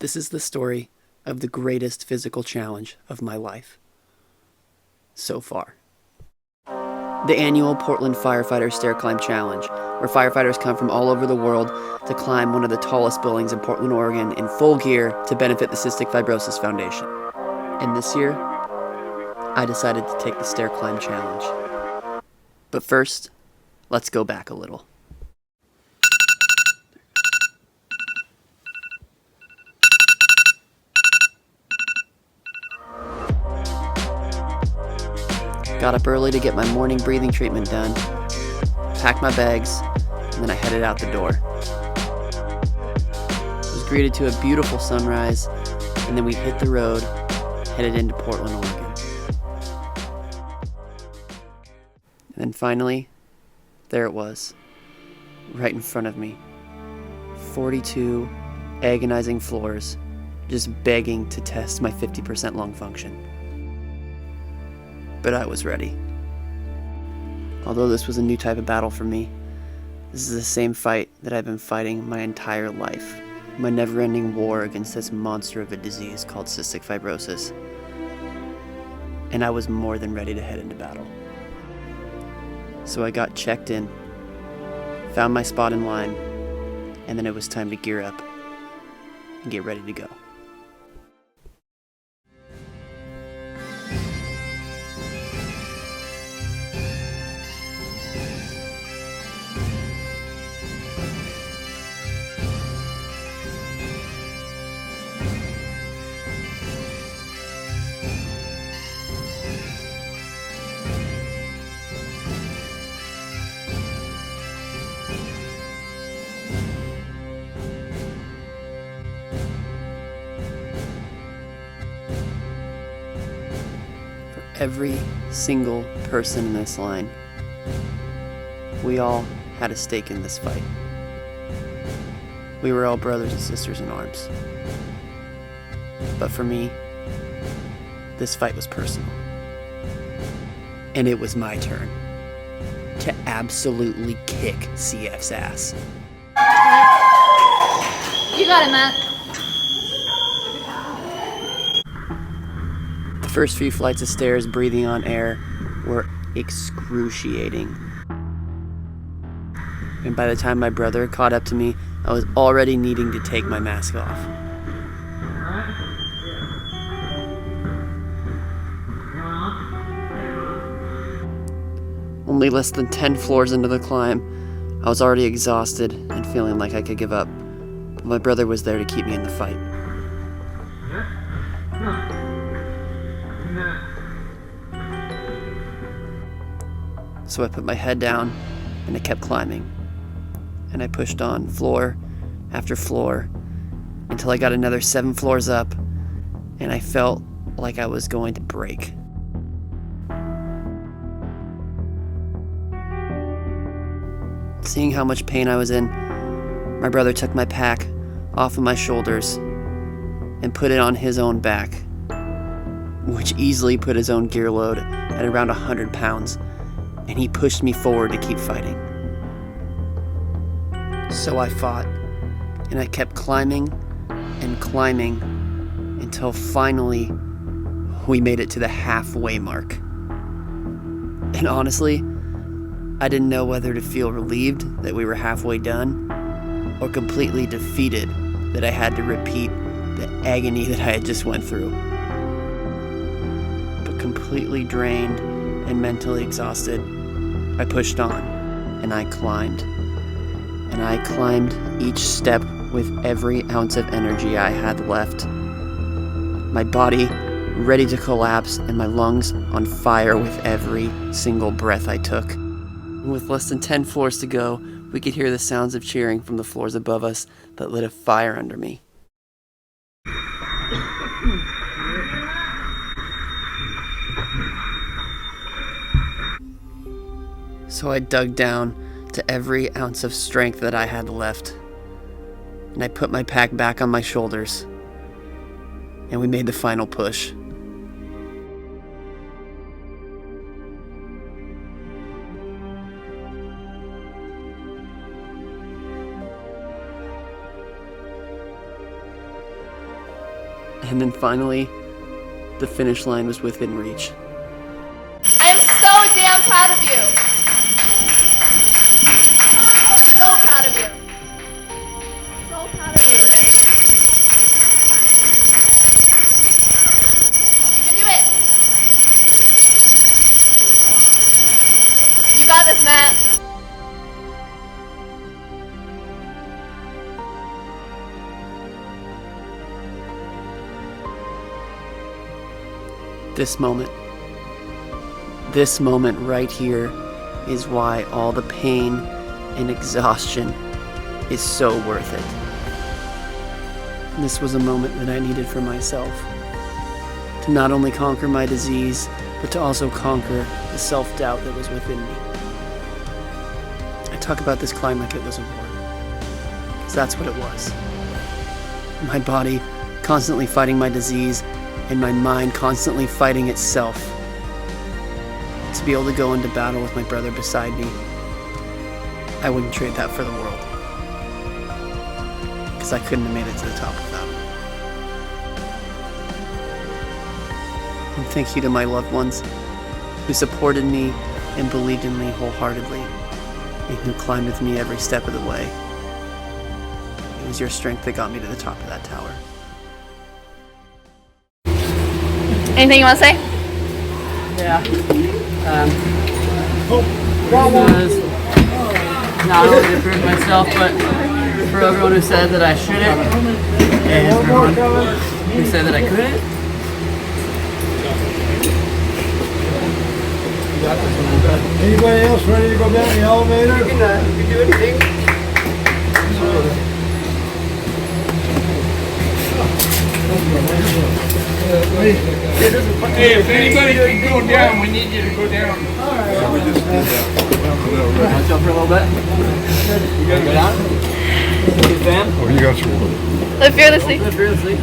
This is the story of the greatest physical challenge of my life so far. The annual Portland Firefighter Stairclimb Challenge, where firefighters come from all over the world to climb one of the tallest buildings in Portland, Oregon in full gear to benefit the Cystic Fibrosis Foundation. And this year, I decided to take the Stairclimb Challenge. But first, let's go back a little. Got up early to get my morning breathing treatment done, packed my bags, and then I headed out the door. I was greeted to a beautiful sunrise, and then we hit the road, headed into Portland, Oregon. And then finally, there it was, right in front of me. 42 agonizing floors, just begging to test my 50% lung function. But I was ready. Although this was a new type of battle for me, this is the same fight that I've been fighting my entire life. My never-ending war against this monster of a disease called cystic fibrosis. And I was more than ready to head into battle. So I got checked in, found my spot in line, and then it was time to gear up and get ready to go. Every single person in this line, we all had a stake in this fight. We were all brothers and sisters in arms. But for me, this fight was personal. And it was my turn to absolutely kick CF's ass. You got it, Matt. The first few flights of stairs breathing on air were excruciating. And by the time my brother caught up to me, I was already needing to take my mask off. Only less than 10 floors into the climb, I was already exhausted and feeling like I could give up. But my brother was there to keep me in the fight. So I put my head down and I kept climbing. And I pushed on floor after floor until I got another 7 floors up and I felt like I was going to break. Seeing how much pain I was in, my brother took my pack off of my shoulders and put it on his own back, which easily put his own gear load at around 100 pounds. And he pushed me forward to keep fighting. So I fought, and I kept climbing and climbing until finally we made it to the halfway mark. And honestly, I didn't know whether to feel relieved that we were halfway done or completely defeated that I had to repeat the agony that I had just went through. But completely drained and mentally exhausted, I pushed on, and I climbed. And I climbed each step with every ounce of energy I had left. My body ready to collapse and my lungs on fire with every single breath I took. And with less than 10 floors to go, we could hear the sounds of cheering from the floors above us that lit a fire under me. So I dug down to every ounce of strength that I had left, and I put my pack back on my shoulders, and we made the final push. And then finally, the finish line was within reach. I am so damn proud of you. So proud of you. So proud of you. You can do it. You got this, Matt. This moment right here is why all the pain and exhaustion is so worth it. This was a moment that I needed for myself, to not only conquer my disease, but to also conquer the self-doubt that was within me. I talk about this climb like it was a war, because that's what it was. My body constantly fighting my disease, and my mind constantly fighting itself. To be able to go into battle with my brother beside me, I wouldn't trade that for the world. Because I couldn't have made it to the top without him. And thank you to my loved ones who supported me and believed in me wholeheartedly, and who climbed with me every step of the way. It was your strength that got me to the top of that tower. Anything you want to say? Yeah. Because not only to prove myself, but for everyone who said that I shouldn't, and for everyone who said that I couldn't. Anybody else ready to go down the elevator? You can do anything. Hey, if anybody can go down, we need you to go down. Want to jump for a little bit? You gotta go down? Good fam? Oh, you got your one. Live fearlessly. Live fearlessly.